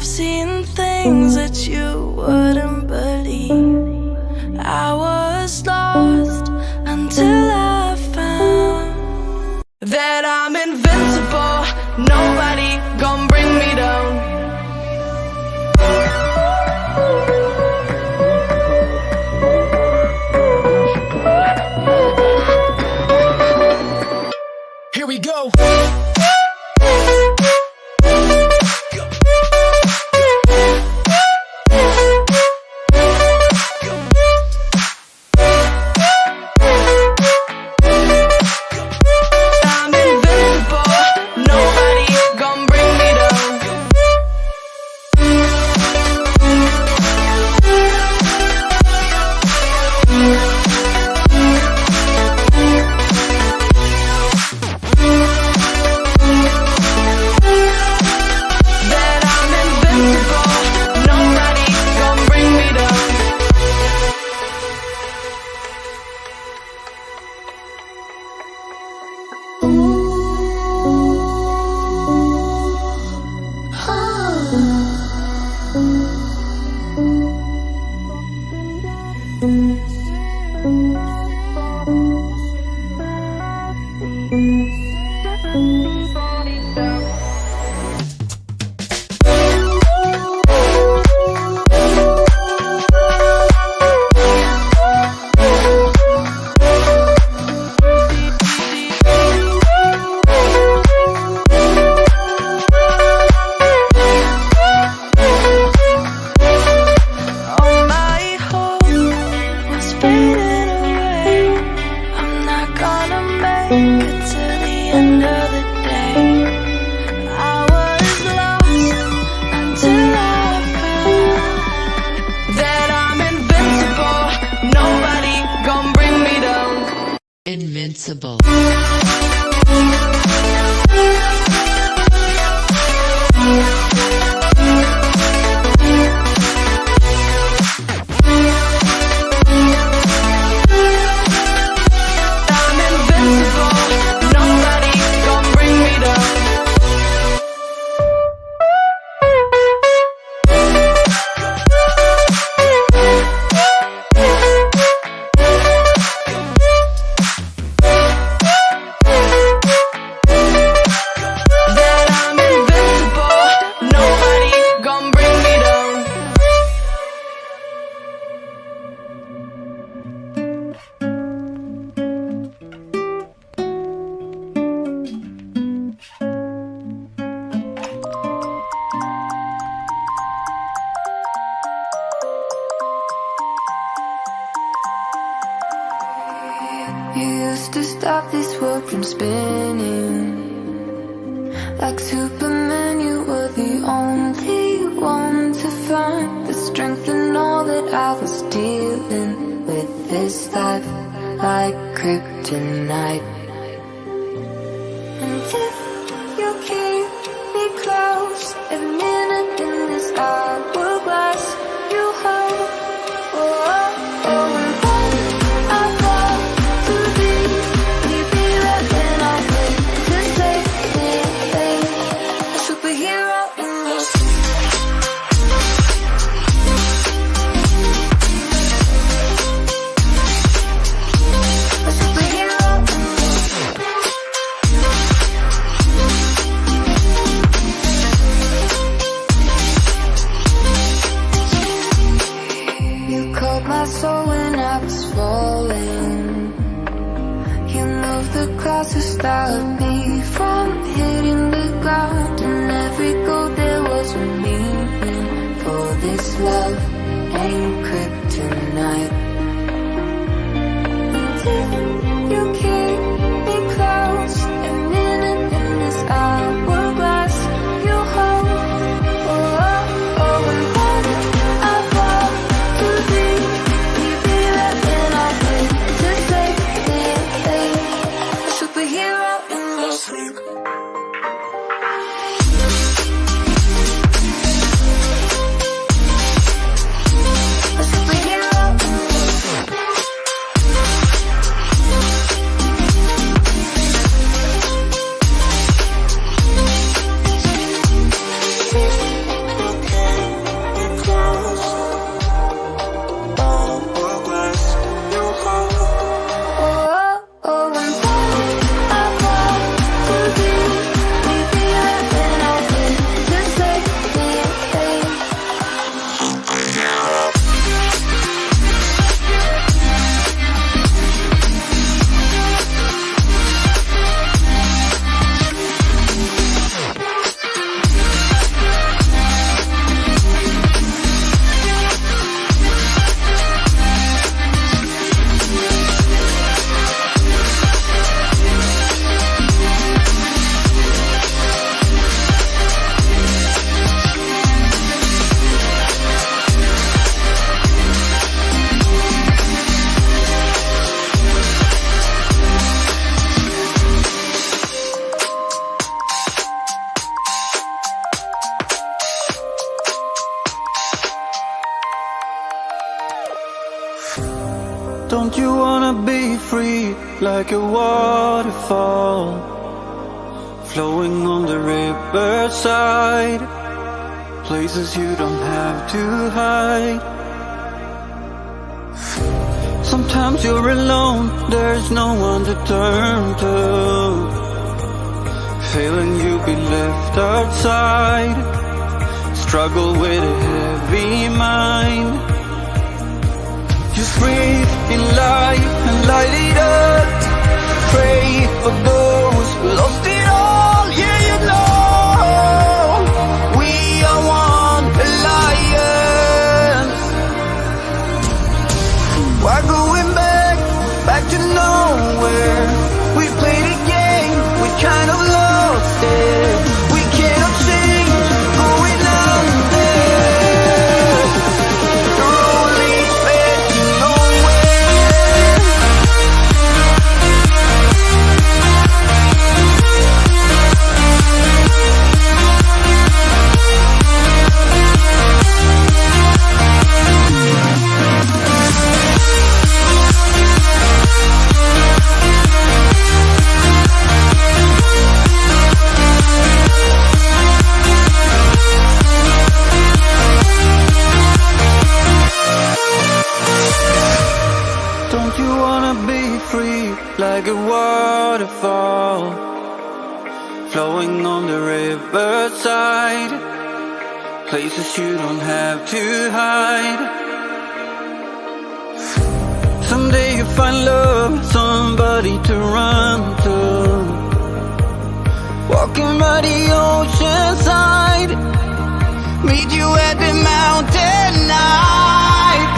I've seen things that you wouldn't believe. I was lost until I found that I'm invincible. Nobody gon' bring me down. Here we go. Invincible. You used to stop this world from spinning. Like Superman, you were the only one to find the strength in all that I was dealing with. This life like kryptonite. And if you keep me close, every minute in this hourglass you hold. Oh, oh, oh, and then I fall too deep. Leave me left and I'll wait to save me. A superhero in this. A superhero in this. You caught my soul when I was falling. You moved the clouds to stop me from hitting the ground. And every goal there was a meaning. For this love ain't kryptonite. And if you keep me close, a minute in this hourglass you hold. Oh, oh, oh, and then I fall too deep. Leave me left and I'll wait to save me. A superhero in your sleep. A superhero in your sleep. like a waterfall, flowing on the riverside, places you don't have to hide. Sometimes you're alone, there's no one to turn to, feeling you be left outside, struggle with a heavy mind. Just breathe in life and light it up, pray for those who lost it all. Yeah, you know we are one alliance. Why going back to nowhere? We played a game, we kind of lost it. We cannot change, going under. The road leads back to nowhere. Don't you wanna be free like a waterfall, flowing on the riverside, places you don't have to hide. Someday you find love, somebody to run to, walking by the ocean side, meet you at the mountain night.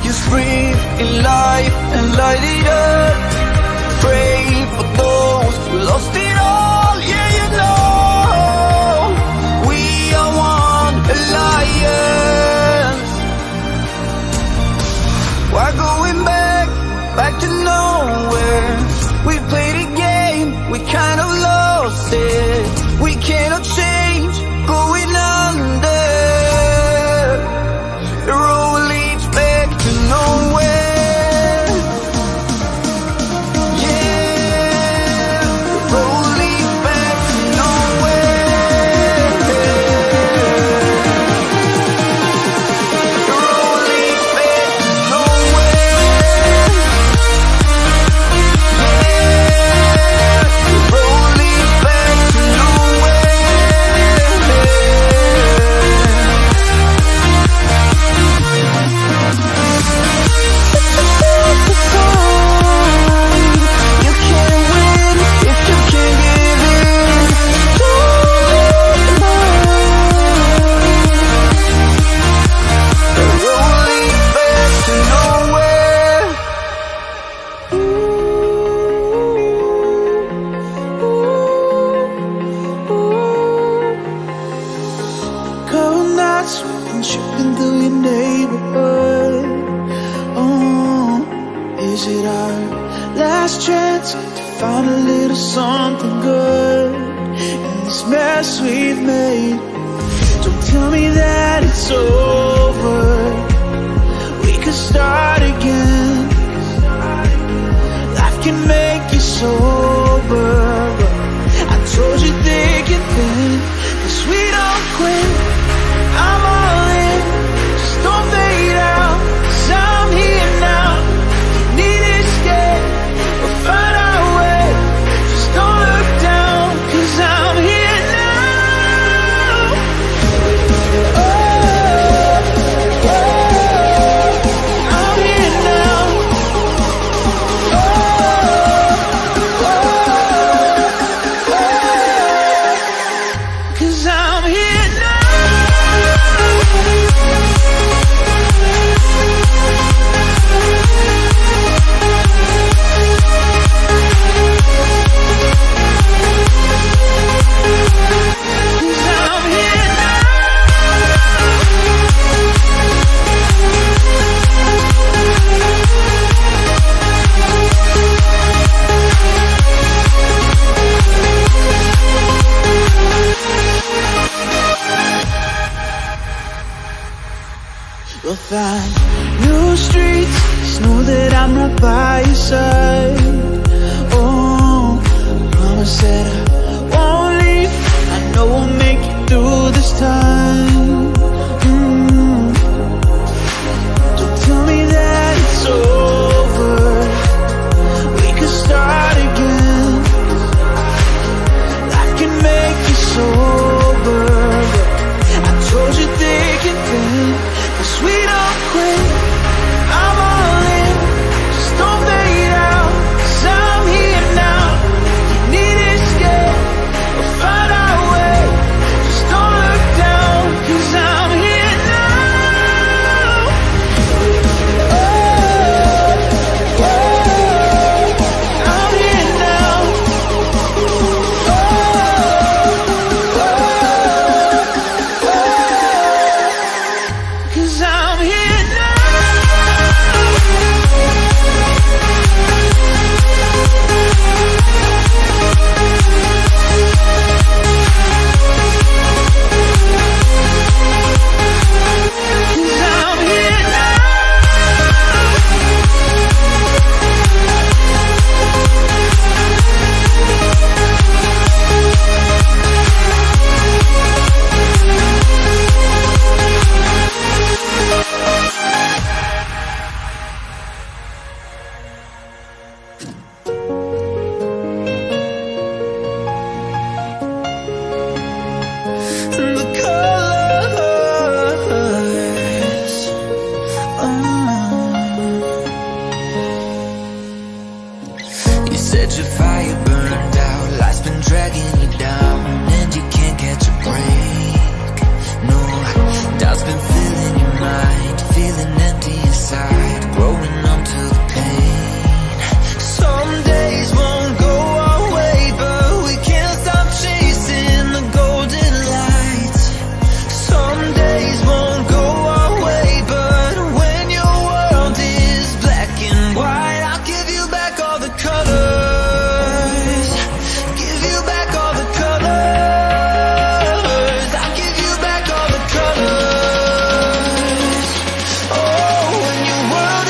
Just breathe in life and light it up, pray for those who lost it all. Yeah, you know we are one alliance. Why going back to nowhere? We played a game, we kind of lost it. We cannot change, going under. The road leads back to nowhere. Yeah, the road leads back to nowhere. The road leads back to nowhere. Yeah, the road leads back to nowhere. You can't win if you can't give in. The road leads back to nowhere. Cold nights we've been tripping through your neighborhood. Oh, is it our last chance to find a little something good in this mess we've made? Don't tell me that it's over, we could start again. Life can make you sober, but I told you thick and thin, 'cause we don't quit. I'm all in, just don't fade out, 'cause I'm here now. Need escape, we'll find our way. Just don't look down, 'cause I'm here now. Oh, oh, I'm here now. Oh, oh, oh, 'cause I'm here now. We'll find new streets, know that I'm right by your side. Oh, promise that I won't leave. I know we'll make it through this time. Don't tell me that it's over. We could start again. I can make you sober. I told you thick and thin, 'cause we don't quit. I'm all in, just don't fade out. 'Cause I'm here now. You need escape, we'll find our way. Just don't look down, 'cause I'm here now. Oh, oh, I'm here now. Oh, oh, 'cause I'm here now. The colors, you said your fire burned out, life's been dragging you down, and you can't catch a break. No, doubt's been filling your mind, feeling empty inside, growing numb to the pain. Some days won't go our way, but we can't stop chasing the golden light. Some days won't go our way, but when your world is black and white, I'll give you back all the colors. Give you back all the colors. I'll give you back all the colors. Oh, when your world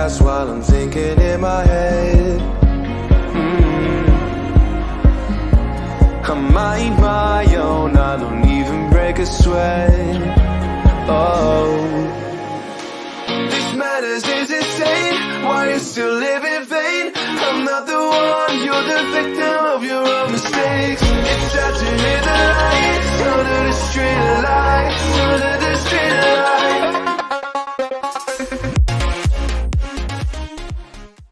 glass while I'm thinking in my head. I mind my own, I don't even break a sweat. Oh, this madness is insane. Why you still live in vain? I'm not the one, you're the victim of your own mistakes. It's tragic.